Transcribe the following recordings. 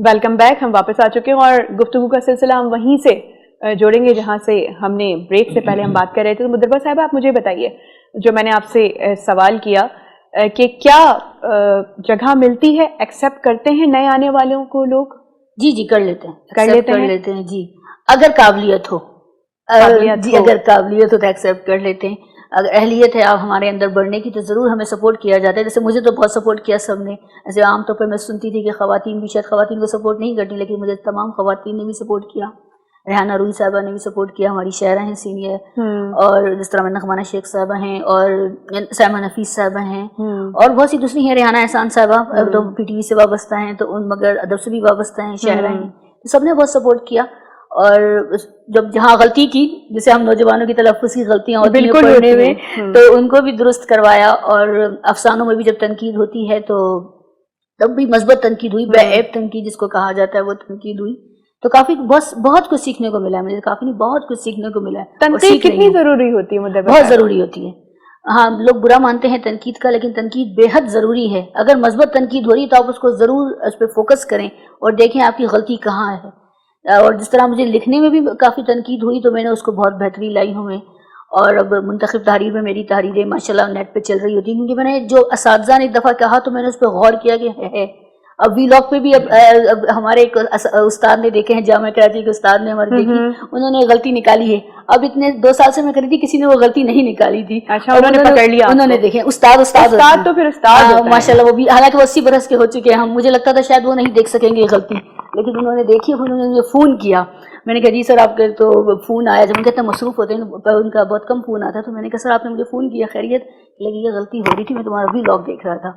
Welcome back. ہم واپس آ چکے ہیں اور گفتگو کا سلسلہ ہم وہیں سے جوڑیں گے جہاں سے ہم نے بریک سے پہلے ہم بات کر رہے تھے. تو مدربہ صاحب آپ مجھے بتائیے, جو میں نے آپ سے سوال کیا کہ کیا جگہ ملتی ہے, ایکسیپٹ کرتے ہیں نئے آنے والوں کو لوگ؟ جی کر لیتے ہیں, کر لیتے ہیں جی, اگر قابلیت ہو. جی اگر قابلیت ہو تو ایکسیپٹ کر لیتے ہیں. اگر اہلیت ہے آپ ہمارے اندر بڑھنے کی تو ضرور ہمیں سپورٹ کیا جاتا ہے. جیسے مجھے تو بہت سپورٹ کیا سب نے. ایسے عام طور پر میں سنتی تھی کہ خواتین بھی شاید خواتین کو سپورٹ نہیں کرتی, لیکن مجھے تمام خواتین نے بھی سپورٹ کیا. ریحانہ روحی صاحبہ نے بھی سپورٹ کیا, ہماری شاعرہ ہیں سینئر, اور جس طرح نغمہ شیخ صاحبہ ہیں, اور سائمہ نفیس صاحبہ ہیں, اور بہت سی دوسری ہیں, ریحانہ احسان صاحبہ تو پی ٹی وی سے وابستہ ہیں, تو ان مگر ادب سے بھی وابستہ ہیں, شاعرہ ہیں, سب نے بہت سپورٹ کیا. اور جب جہاں غلطی کی, جیسے ہم نوجوانوں کی تلفظ کی غلطیاں ہوتی ہیں پڑھنے میں, تو ان کو بھی درست کروایا. اور افسانوں میں بھی جب تنقید ہوتی ہے تو تب بھی مثبت تنقید ہوئی, بے عیب تنقید جس کو کہا جاتا ہے, وہ تنقید ہوئی. تو کافی بہت کچھ سیکھنے کو ملا ہے مجھے, کافی نہیں بہت کچھ سیکھنے کو ملا ہے. تنقید کتنی ضروری ہوتی ہے؟ بہت ضروری ہوتی ہے. ہاں, لوگ برا مانتے ہیں تنقید کا, لیکن تنقید بے حد ضروری ہے. اگر مثبت تنقید ہو رہی ہے تو آپ اس کو ضرور اس پہ فوکس کریں اور دیکھیں آپ کی غلطی کہاں ہے. اور جس طرح مجھے لکھنے میں بھی کافی تنقید ہوئی تو میں نے اس کو بہت بہتری لائی ہوں میں. اور اب منتخب تحریر میں میری تحریریں ماشاءاللہ نیٹ پہ چل رہی ہوتی ہیں, کیونکہ میں نے جو اساتذہ نے ایک دفعہ کہا تو میں نے اس پہ غور کیا کہ ہے. اب وی لاگ پہ بھی اب ہمارے ایک استاد نے دیکھے ہیں, جامعہ کراچی کے استاد نے ہمارے دیکھی, انہوں نے غلطی نکالی ہے. اب اتنے 2 سال سے میں کری تھی, کسی نے وہ غلطی نہیں نکالی تھی. انہوں نے پکڑ لیا, انہوں نے دیکھے. استاد تو پھر استاد ماشاءاللہ, وہ بھی حالانکہ وہ 80 برس کے ہو چکے ہیں. مجھے لگتا تھا شاید وہ نہیں دیکھ سکیں گے غلطی, لیکن انہوں نے دیکھی. انہوں نے مجھے فون کیا. میں نے کہا جی سر آپ کے تو فون آیا, جب ان کہتے ہیں مصروف ہوتے ہیں ان کا بہت کم فون آتا ہے, تو میں نے کہا سر آپ نے مجھے فون کیا, خیریت؟ لیکن یہ غلطی ہو رہی تھی, میں تمہارا وی لاگ دیکھ رہا تھا.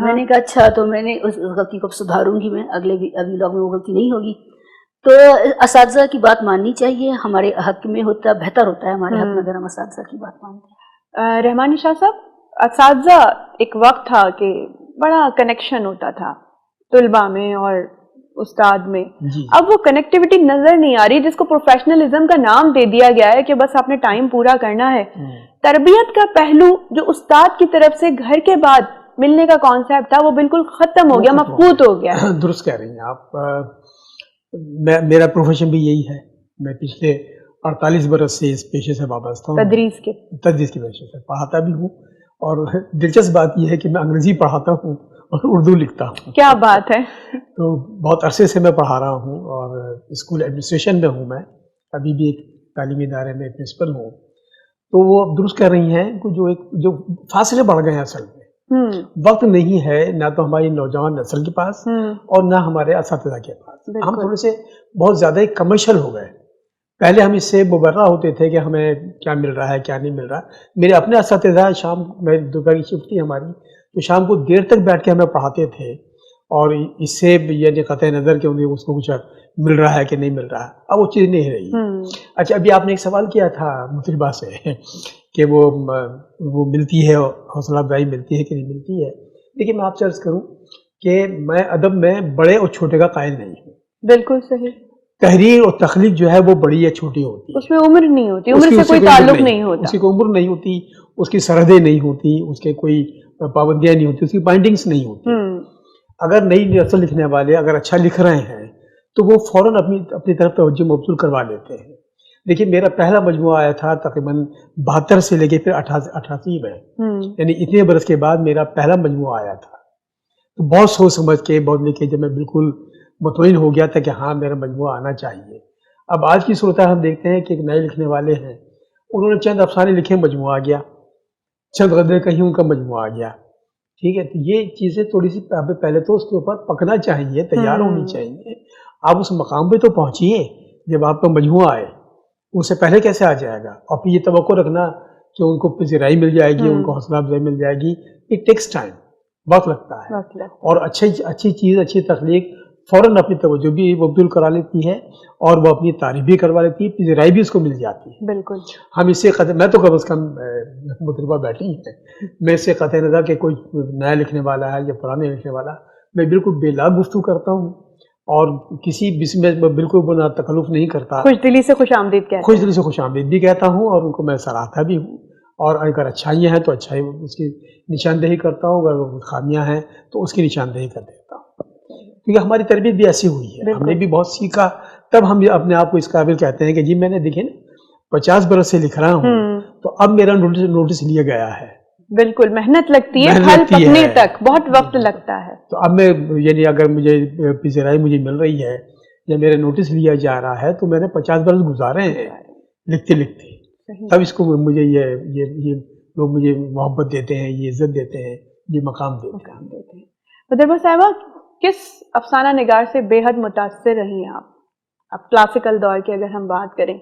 میں نے کہا اچھا, تو میں نے اس غلطی کو سدھاروں گی, میں اگلے وی لاگ میں وہ غلطی نہیں ہوگی. تو اساتذہ کی بات ماننی چاہیے, ہمارے حق میں ہوتا بہتر ہوتا ہے ہمارے حق میں اگر ہم اساتذہ کی بات مانتے ہیں. رحمانی شاہ صاحب, اساتذہ ایک وقت تھا کہ بڑا کنیکشن ہوتا تھا طلباء میں اور استاد میں. اب وہ کنیکٹیوٹی نظر نہیں آ رہی, جس کو پروفیشنلزم کا نام دے دیا گیا ہے کہ بس آپ نے ٹائم پورا کرنا ہے. تربیت کا پہلو جو استاد کی طرف سے گھر کے بعد ملنے کا کانسیپٹ تھا, وہ بالکل ختم ہو گیا, مفقود ہو گیا. درست کہہ رہی ہیں آپ. میرا پروفیشن بھی یہی ہے. میں پچھلے 48 برس سے اس پیشے سے وابستہ ہوں, تدریس کے پیشے سے پڑھاتا بھی ہوں. اور دلچسپ بات یہ ہے کہ میں انگریزی پڑھاتا ہوں اور اردو لکھتا ہوں. کیا بات ہے. تو بہت عرصے سے میں پڑھا رہا ہوں, اور اسکول ایڈمنسٹریشن میں ہوں. میں ابھی بھی ایک تعلیمی ادارے میں پرنسپل ہوں. تو وہ درست کہہ رہی ہیں کہ جو فاصلے بڑھ گئے ہیں اصل میں, وقت نہیں ہے نہ تو ہماری نوجوان نسل کے پاس اور نہ ہمارے اساتذہ کے پاس. ہم تھوڑے سے بہت زیادہ کمرشل ہو گئے. پہلے ہم اس سے مبرہ ہوتے تھے کہ ہمیں کیا مل رہا ہے کیا نہیں مل رہا. میرے اپنے اساتذہ شام میں دوپہر کی شفٹ تھی ہماری, تو شام کو دیر تک بیٹھ کے ہمیں پڑھاتے تھے, اور اس سے یہ قطع نظر کہ انہیں اس کو کچھ مل رہا ہے کہ نہیں مل رہا. اب وہ چیز نہیں رہی. اچھا, ابھی آپ نے ایک سوال کیا تھا مطربہ سے کہ وہ ملتی ہے, حوصلہ افزائی ملتی ہے کہ نہیں ملتی ہے. دیکھیے, میں آپ سے عرض کروں کہ میں ادب میں بڑے اور چھوٹے کا قائل نہیں ہوں. بالکل صحیح. تحریر اور تخلیق جو ہے وہ بڑی یا چھوٹی ہوتی ہے, اس میں عمر نہیں ہوتی, عمر سے کوئی تعلق نہیں ہوتا. اس کی کوئی عمر نہیں ہوتی, اس کی سرحدیں نہیں ہوتی, اس کے کوئی پابندیاں نہیں ہوتی, اس کی بائنڈنگز نہیں ہوتی. اگر نئی نسل لکھنے والے اگر اچھا لکھ رہے ہیں تو وہ فوراً اپنی طرف توجہ مبذول کروا لیتے ہیں. دیکھیے, میرا پہلا مجموعہ آیا تھا تقریباً 72 سے لے کے پھر 88 میں, یعنی اتنے برس کے بعد میرا پہلا مجموعہ آیا تھا. تو بہت سوچ سمجھ کے بہت لکھے, جب میں بالکل مطمئن ہو گیا تھا کہ ہاں میرا مجموعہ آنا چاہیے. اب آج کی صورت ہم دیکھتے ہیں کہ ایک نئے لکھنے والے ہیں, انہوں نے چند افسانے لکھے, مجموعہ آ گیا. چند غزلیں کہیں, ان کا مجموعہ آ گیا. ٹھیک ہے, تو یہ چیزیں تھوڑی سی پہلے تو اس کے اوپر پکنا چاہیے, تیار ہونی چاہیے. آپ اس مقام پہ تو پہنچیے جب آپ کا مجموعہ آئے. اس سے پہلے کیسے آ جائے گا؟ اور پھر یہ توقع رکھنا کہ ان کو پذیرائی مل جائے گی, ان کو حوصلہ افزائی مل جائے گی, اٹ ٹیکس ٹائم, وقت لگتا ہے. اور اچھی چیز, اچھی تخلیق فوراً اپنی توجہ بھی مبذول کرا لیتی ہے, اور وہ اپنی تعریف بھی کروا لیتی ہے, پذیرائی بھی اس کو مل جاتی ہے. بالکل. ہم اس سے میں تو کم از کم مطربہ بیٹھی ہیں, میں اس سے قطع نظر کہ کوئی نیا لکھنے والا ہے یا پرانے لکھنے والا, میں بالکل بے لاگ گفتگو کرتا ہوں, اور کسی بس میں بالکل بنا تکلف نہیں کرتا. خوش دلی سے خوش آمدید کہتا ہوں. خوش دلی سے خوش آمدید بھی کہتا ہوں, اور ان کو میں سراہتا بھی ہوں. اور اگر اچھائیاں ہیں تو اچھائی اس کی نشاندہی کرتا ہوں, اگر خامیاں ہیں تو اس کی نشاندہی کر دیتا ہوں. کیونکہ ہماری تربیت بھی ایسی ہوئی ہے, ہم نے بھی بہت سیکھا, تب ہم اپنے آپ کو اس قابل کہتے ہیں کہ جی میں نے دیکھیں 50 برس سے لکھ رہا ہوں, تو اب میرا نوٹس لیا گیا ہے. بالکل محنت لگتی ہے, پھل پکنے تک بہت وقت لگتا ہے. تو اب میں یعنی اگر مجھے پذیرائی مجھے مل رہی ہے یا میرا نوٹس لیا جا رہا ہے تو میں نے 50 برس گزارے ہیں لکھتے لکھتے, تب اس کو مجھے یہ لوگ مجھے محبت دیتے ہیں, یہ عزت دیتے ہیں, یہ مقام دیتے ہیں. مدربہ صاحبہ, کس افسانہ نگار سے بے حد متاثر رہی ہیں آپ؟ اب کلاسیکل دور کی اگر ہم بات کریں,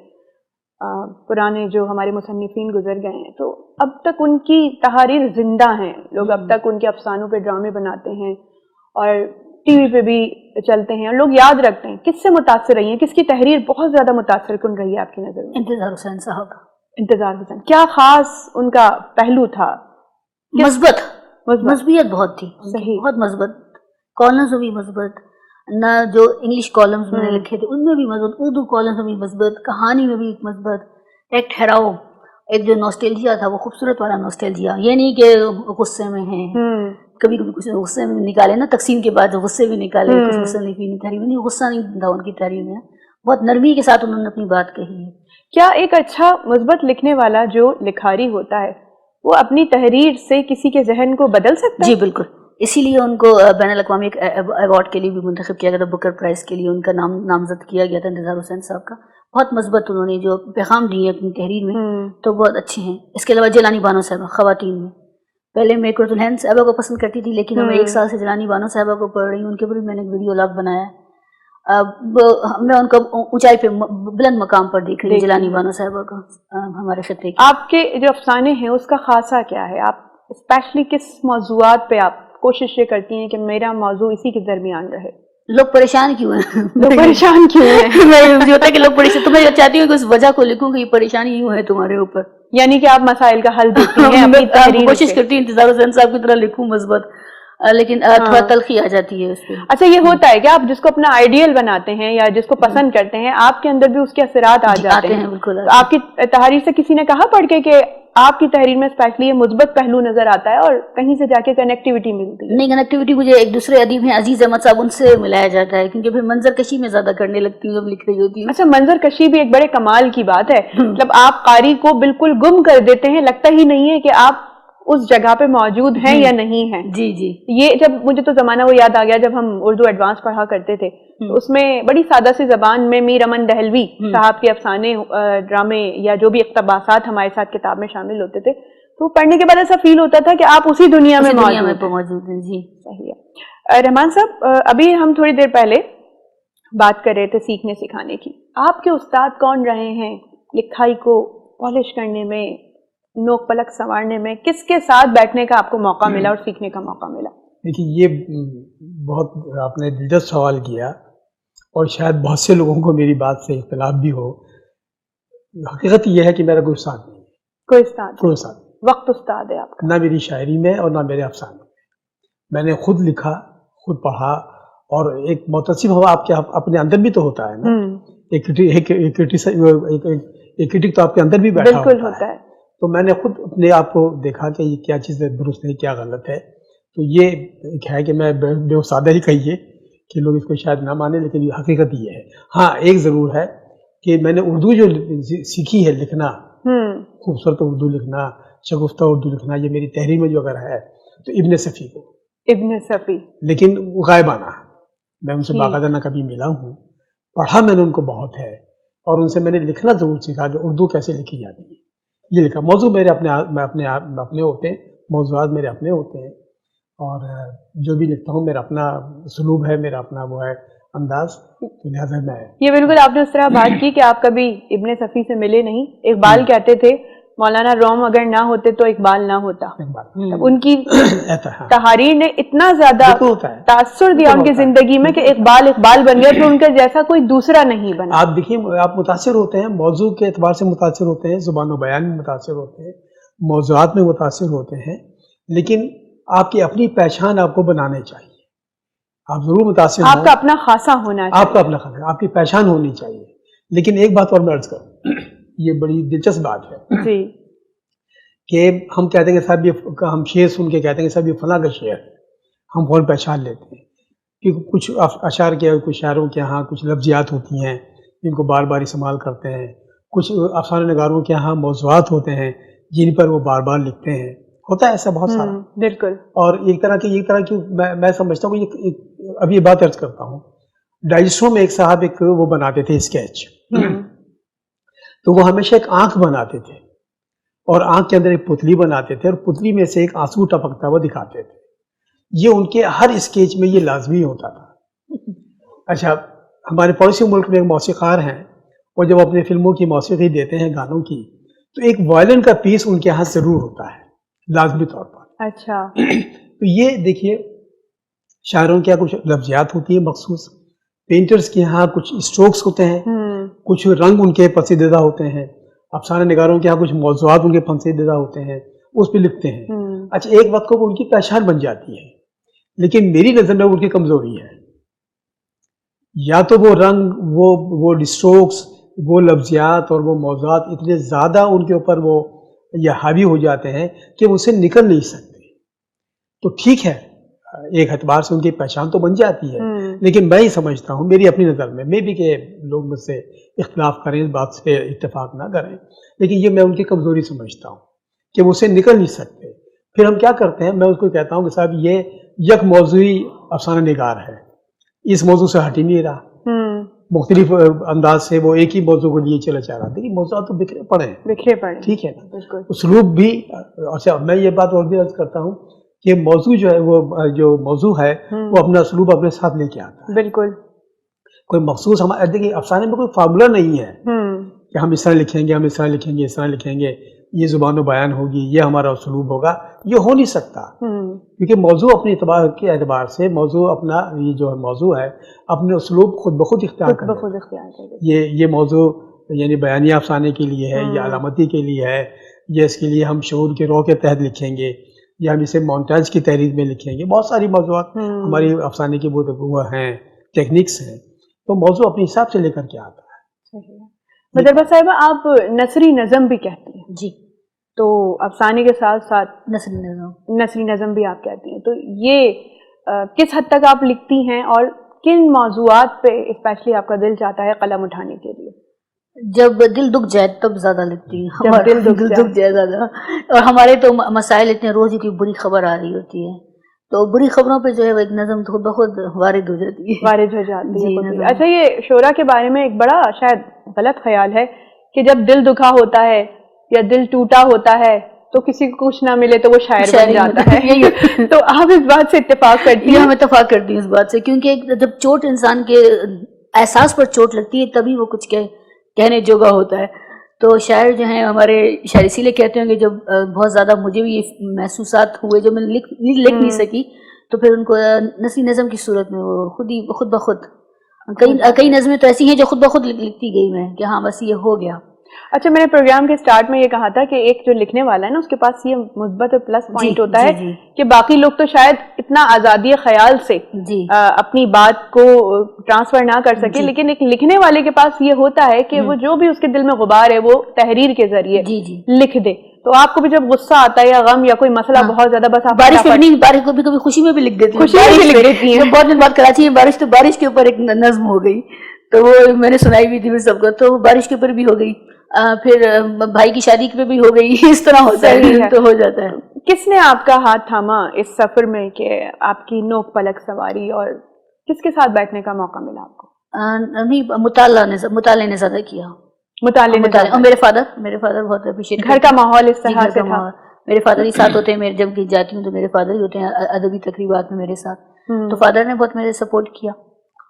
پرانے جو ہمارے مصنفین گزر گئے ہیں تو اب تک ان کی تحاریر زندہ ہیں, لوگ اب تک ان کے افسانوں پہ ڈرامے بناتے ہیں اور ٹی وی پہ بھی چلتے ہیں اور لوگ یاد رکھتے ہیں. کس سے متاثر رہی ہیں, کس کی تحریر بہت زیادہ متاثر کن رہی ہے آپ کی نظر میں؟ انتظار حسین صاحب. انتظار حسین, کیا خاص ان کا پہلو تھا؟ مثبت بہت تھی, صحیح, بہت مثبت. کالمز بھی مثبت, نہ جو انگلش کالمز میں نے لکھے تھے ان میں بھی مثبت, اردو کالمز میں بھی مثبت, کہانی میں بھی مثبت. ایک ٹھہراؤ, ایک جو نوسٹیلجیا تھا وہ خوبصورت والا نوسٹیلجیا, یہ نہیں کہ غصے میں ہیں, کبھی کبھی کچھ غصے میں نکالے نا, تقسیم کے بعد غصے بھی نکالے, کچھ مصنفین کی تحریر میں نہیں, غصہ نہیں تھا ان کی تحریر میں, بہت نرمی کے ساتھ انہوں نے اپنی بات کہی ہے. کیا ایک اچھا مثبت لکھنے والا جو لکھاری ہوتا ہے وہ اپنی تحریر سے کسی کے ذہن کو بدل سکتا ہے؟ جی بالکل, اسی لیے ان کو بین الاقوامی ایک ایوارڈ کے لیے بھی منتخب کیا گیا تھا, بکر پرائز کے لیے ان کا نامزد کیا گیا تھا, انتظار حسین صاحب کا. بہت مثبت انہوں نے جو پیغام دیے اپنی تحریر میں تو بہت اچھے ہیں. اس کے علاوہ جیلانی بانو صاحبہ, خواتین میں پہلے میں قرۃ العین صاحبہ کو پسند کرتی تھی, لیکن میں 1 سال سے جیلانی بانو صاحبہ کو پڑھ رہی ہوں, ان کے اوپر بھی میں نے ایک ویڈیو لاگ بنایا ہے. میں ان کو اونچائی پہ بلند مقام پر دیکھ رہی ہوں جیلانی بانو صاحبہ کو ہمارے خطے کی. آپ کے جو افسانے ہیں اس کا خاصہ کیا ہے؟ آپ اسپیشلی کس موضوعات پہ آپ کوشش یہ کرتی ہیں کہ میرا موضوع اسی کے درمیان رہے؟ لوگ پریشان کیوں ہیں؟ لوگ پریشان کیوں ہیں؟ مجھے ہوتا ہے کہ لوگ پریشان, تو میں چاہتی ہوں کہ اس وجہ کو لکھوں کہ یہ پریشانی یوں ہے تمہارے اوپر, یعنی کہ آپ مسائل کا حل دیتی ہیں اپنی تحریر. کوشش کرتی ہوں انتظار حسین صاحب کی طرح لکھوں مثبت, لیکن تھوڑا تلخی آ جاتی ہے اس پہ. اچھا, یہ ہوتا ہے کہ آپ جس کو اپنا آئیڈیل بناتے ہیں یا جس کو پسند کرتے ہیں, آپ کے اندر بھی اس کے اثرات آ جاتے ہیں. بالکل. آپ کی تحریر سے کسی نے کہا پڑھ کے کہ آپ کی تحریر میں اسپیشلی یہ مثبت پہلو نظر آتا ہے اور کہیں سے جا کے کنیکٹیوٹی ملتی ہے؟ نہیں, کنیکٹیوٹی مجھے ایک دوسرے ادیب ہیں عزیز احمد صاحب, ان سے ملایا جاتا ہے, کیونکہ پھر منظر کشی میں زیادہ کرنے لگتی ہوں جب لکھ رہی ہوتی ہوں. اچھا, منظر کشی بھی ایک بڑے کمال کی بات ہے, مطلب آپ قاری کو بالکل گم کر دیتے ہیں, لگتا ہی نہیں ہے کہ آپ اس جگہ پہ موجود ہیں یا نہیں ہیں. جی جی, یہ جب مجھے تو زمانہ وہ یاد آ گیا جب ہم اردو ایڈوانس پڑھا کرتے تھے, تو اس میں بڑی سادہ سی زبان میں میر امن دہلوی صاحب کے افسانے, ڈرامے یا جو بھی اقتباسات ہمارے ساتھ کتاب میں شامل ہوتے تھے, تو پڑھنے کے بعد ایسا فیل ہوتا تھا کہ آپ اسی دنیا میں موجود ہیں. جی صحیح ہے. رحمان صاحب, ابھی ہم تھوڑی دیر پہلے بات کر رہے تھے سیکھنے سکھانے کی. آپ کے استاد کون رہے ہیں لکھائی کو پالش کرنے میں, نوک پلک سنوارنے میں؟ کس کے ساتھ بیٹھنے کا آپ کو موقع ملا اور سیکھنے کا موقع ملا؟ دیکھیے, یہ بہت آپ نے دلچسپ سوال کیا, اور شاید بہت سے لوگوں کو میری بات سے اختلاف بھی ہو. حقیقت یہ ہے کہ میرا کوئی استاد نہیں ہے. کوئی استاد وقت استاد ہے آپ کا؟ نہ میری شاعری میں اور نہ میرے افسانے میں. میں نے خود لکھا, خود پڑھا, اور ایک متصف ہوا آپ کے اپنے اندر بھی تو ہوتا ہے نا, ایک کرٹک تو آپ کے اندر بھی بیٹھا ہوتا ہے. تو میں نے خود اپنے آپ کو دیکھا کہ یہ کیا چیز درست ہے, کیا غلط ہے. تو یہ ایک ہے کہ میں بے استادہ ہی کہیے کہ لوگ اس کو شاید نہ مانیں, لیکن یہ حقیقت یہ ہے. ہاں, ایک ضرور ہے کہ میں نے اردو جو سیکھی ہے لکھنا, خوبصورت اردو لکھنا, شگفتہ اردو لکھنا, یہ میری تحریر میں جو اگر ہے تو ابن صفی کو, ابن صفی, لیکن غائبانہ. میں ان سے باقاعدہ نہ کبھی ملا ہوں, پڑھا میں نے ان کو بہت ہے, اور ان سے میں نے لکھنا ضرور سیکھا کہ اردو کیسے لکھی جاتی ہے. یہ لکھا, موضوع میرے اپنے ہوتے ہیں, موضوعات میرے اپنے ہوتے ہیں, اور جو بھی لکھتا ہوں میرا اپنا اسلوب ہے, میرا اپنا وہ ہے انداز, لہٰذا میں. یہ بالکل آپ نے اس طرح بات کی کہ آپ کبھی ابن صفی سے ملے نہیں. اقبال کہتے تھے مولانا روم اگر نہ ہوتے تو اقبال نہ ہوتا. ان کی تحریر نے اتنا زیادہ تاثر دیا ان کی زندگی میں کہ اقبال اقبال بن گیا, پھر ان کا جیسا کوئی دوسرا نہیں بنا. آپ دیکھیے, آپ متاثر ہوتے ہیں, موضوع کے اعتبار سے متاثر ہوتے ہیں, زبان و بیان میں متاثر ہوتے ہیں, موضوعات میں متاثر ہوتے ہیں, لیکن آپ کی اپنی پہچان آپ کو بنانے چاہیے. آپ ضرور متاثر, آپ کا اپنا خاصا ہونا چاہیے, آپ کا اپنا خاصا, آپ کی پہچان ہونی چاہیے. لیکن ایک بات اور میں عرض کروں, یہ بڑی دلچسپ بات ہے جی, کہ ہم کہتے ہیں کہ صاحب یہ, ہم شعر سن کے کہتے ہیں کہ صاحب یہ فلاں کا شعر, ہم فوراً پہچان لیتے ہیں. کیونکہ کچھ اشعار کے کچھ شاعروں کے یہاں کچھ لفظیات ہوتی ہیں جن کو بار بار استعمال کرتے ہیں، کچھ افسانہ نگاروں کے یہاں موضوعات ہوتے ہیں جن پر وہ بار بار لکھتے ہیں، ہوتا ہے ایسا بہت سارا. بالکل. اور ایک طرح کی میں سمجھتا ہوں کہ ابھی یہ بات عرض کرتا ہوں، ڈائجسٹوں میں ایک صاحب ایک وہ بناتے تھے اسکیچ، تو وہ ہمیشہ ایک آنکھ بناتے تھے اور آنکھ کے اندر ایک پتلی بناتے تھے اور پتلی میں سے ایک آنسو ٹپکتا ہوا دکھاتے تھے. یہ ان کے ہر اسکیچ میں یہ لازمی ہوتا تھا. اچھا، ہمارے پڑوسی ملک میں ایک موسیقار ہیں، وہ جب اپنے فلموں کی موسیقی دیتے ہیں گانوں کی تو ایک وائلن کا پیس ان کے یہاں ضرور ہوتا ہے لازمی طور پر. اچھا. تو یہ دیکھیے، شاعروں کے یہاں کچھ لفظیات ہوتی ہیں مخصوص، پینٹرز کے یہاں کچھ اسٹروکس ہوتے ہیں، کچھ رنگ ان کے پسندیدہ ہوتے ہیں، افسانہ نگاروں کے یہاں کچھ موضوعات ان کے پسندیدہ ہوتے ہیں، اس پہ لکھتے ہیں. اچھا، ایک وقت کو ان کی پہچان بن جاتی ہے، لیکن میری نظر میں ان کی کمزوری ہے. یا تو وہ رنگ، وہ اسٹروکس، وہ لفظیات اور وہ موضوعات اتنے زیادہ ان کے اوپر وہ یہ حاوی ہو جاتے ہیں کہ وہ اسے نکل نہیں سکتے. تو ٹھیک ہے، ایک اعتبار سے ان کی پہچان تو بن جاتی ہے، لیکن میں ہی سمجھتا ہوں میری اپنی نظر میں بھی کہ لوگ مجھ سے اختلاف کریں، اس بات سے اتفاق نہ کریں، لیکن یہ میں ان کی کمزوری سمجھتا ہوں کہ وہ اسے نکل نہیں سکتے. پھر ہم کیا کرتے ہیں، میں اس کو کہتا ہوں کہ صاحب یہ یک موضوعی افسانہ نگار ہے، اس موضوع سے ہٹ ہی نہیں رہا، مختلف انداز سے وہ ایک ہی موضوع کو لیے چلا جا رہا. دیکھیے موضوعات تو بکھرے پڑے ہیں، ٹھیک ہے نا، اسلوب بھی. اچھا، میں یہ بات اور بھی عرض کرتا ہوں کہ موضوع جو ہے، وہ جو موضوع ہے وہ اپنا اسلوب اپنے ساتھ لے کے آتا ہے. بالکل. کوئی مخصوص دیکھیے افسانے میں کوئی فارمولا نہیں ہے کہ ہم اس طرح لکھیں گے، ہم اس طرح لکھیں گے، اس طرح لکھیں گے، یہ زبان و بیان ہوگی، یہ ہمارا اسلوب ہوگا. یہ ہو نہیں سکتا، کیونکہ موضوع اپنے اعتبار کے اعتبار سے موضوع اپنا، یہ جو موضوع ہے اپنے اسلوب خود بخود اختیار کرے. یہ موضوع یعنی بیانیہ افسانے کے لیے ہے، یا علامتی کے لیے ہے، یا اس کے لیے ہم شعور کے رو کے تحت لکھیں گے، یا ہم اسے مونٹاج کی تحریر میں لکھیں گے. بہت ساری موضوعات ہماری افسانے کی وہ ہیں، ٹیکنیکس ہیں، تو موضوع اپنے حساب سے لے کر کے آتا ہے. مدربہ صاحبہ، آپ نثری نظم بھی کہتی ہیں. جی. تو افسانے کے ساتھ ساتھ نثری نظم بھی آپ کہتی ہیں. تو یہ کس حد تک آپ لکھتی ہیں اور کن موضوعات پہ اسپیشلی آپ کا دل چاہتا ہے قلم اٹھانے کے لیے؟ جب دل دکھ جائے تب زیادہ لکھتی ہیں. دل دکھ جائے زیادہ. اور ہمارے تو مسائل اتنے، روز کی بری خبر آ رہی ہوتی ہے، تو بری خبروں پہ جو ہے وہ ایک نظم خود بخود وارد ہو جاتی ہے. اچھا، یہ شعرا کے بارے میں ایک بڑا شاید غلط خیال ہے کہ جب دل دکھا ہوتا ہے یا دل ٹوٹا ہوتا ہے تو کسی کو کچھ نہ ملے تو وہ شاعر بن جاتا ہے. تو آپ اس بات سے اتفاق کرتی ہیں؟ ہم اتفاق کرتی ہوں اس بات سے، کیونکہ جب چوٹ انسان کے احساس پر چوٹ لگتی ہے تبھی وہ کچھ کہنے جوگا ہوتا ہے. تو شاعر جو ہیں ہمارے شاعر اسی لیے کہتے ہیں کہ جب بہت زیادہ مجھے بھی یہ محسوسات ہوئے جو میں لکھ نہیں سکی، تو پھر ان کو نثری نظم کی صورت میں وہ خود بخود کئی نظمیں تو ایسی ہیں جو خود بخود لکھتی گئی میں کہ ہاں بس یہ ہو گیا. اچھا، میں نے پروگرام کے سٹارٹ میں یہ کہا تھا کہ ایک جو لکھنے والا ہے نا، اس کے پاس یہ مثبت اور پلس پوائنٹ ہوتا ہے کہ باقی لوگ تو شاید اتنا آزادی خیال سے اپنی بات کو ٹرانسفر نہ کر سکے، لیکن ایک لکھنے والے کے پاس یہ ہوتا ہے کہ وہ جو بھی اس کے دل میں غبار ہے وہ تحریر کے ذریعے لکھ دے. تو آپ کو بھی جب غصہ آتا ہے یا غم یا کوئی مسئلہ بہت زیادہ، بس آپ بارش میں نہیں، بارش کو بھی کبھی خوشی میں بھی لکھ دیتی ہیں. بہت دن بعد کراچی میں بارش، تو بارش کے اوپر ایک نظم ہو گئی، تو وہ میں نے سنائی بھی تھی سب کو، تو بارش کے اوپر بھی ہو گئی. پھر بھائی کی شادی پہ بھی ہو گئی. اس طرح ہوتا ہے تو ہو جاتا ہے. کس نے آپ کا ہاتھ تھاما اس سفر میں کہ آپ کی نوک پلک سواری، اور کس کے ساتھ بیٹھنے کا موقع ملا آپ کو؟ نہیں، مطالعے نے زیادہ کیا. مطالعے اور میرے فادر بہت اپریشیٹ. گھر کا ماحول اس طرح سے تھا. میرے فادر ہی ساتھ ہوتے ہیں، میں جب جاتی ہوں تو میرے فادر ہی ہوتے ہیں ادبی تقریبات میں میرے ساتھ. تو فادر نے بہت میرے سپورٹ کیا.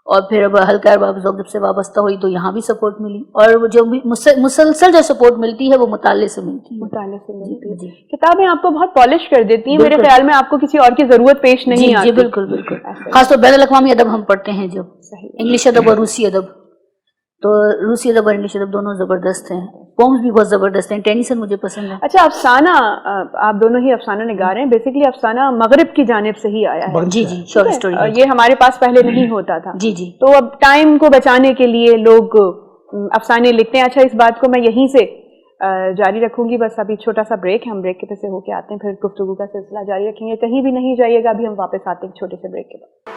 اور پھر اب ہلکا جب سے وابستہ ہوئی تو یہاں بھی سپورٹ ملی، اور جو مسلسل جو سپورٹ ملتی ہے وہ مطالعے سے ملتی ہے. کتابیں آپ کو بہت پالش کر دیتی ہیں، میرے خیال میں آپ کو کسی اور کی ضرورت پیش نہیں آتی. بالکل. خاص طور بین الاقوامی ادب ہم پڑھتے ہیں جب، انگلش ادب اور روسی ادب، تو روسی ادب اور انگلش ادب دونوں زبردست ہیں. پومز بھی بہت زبردست ہیں. ٹینیسن مجھے پسند ہے. اچھا، افسانہ، آپ دونوں ہی افسانہ نگار ہیں. بیسیکلی افسانہ مغرب کی جانب سے ہی آیا ہے. جی، شارٹ اسٹوری. یہ ہمارے پاس پہلے نہیں ہوتا تھا. جی. تو اب ٹائم کو بچانے کے لیے لوگ افسانے لکھتے ہیں. اچھا، اس بات کو میں یہیں سے جاری رکھوں گی. بس ابھی چھوٹا سا بریک ہے، ہم بریک کے پیچھے ہو کے آتے ہیں، پھر گفتگو کا سلسلہ جاری رکھیں گے. کہیں بھی نہیں جائیے گا، ابھی ہم واپس آتے ہیں چھوٹے سے بریک کے بعد.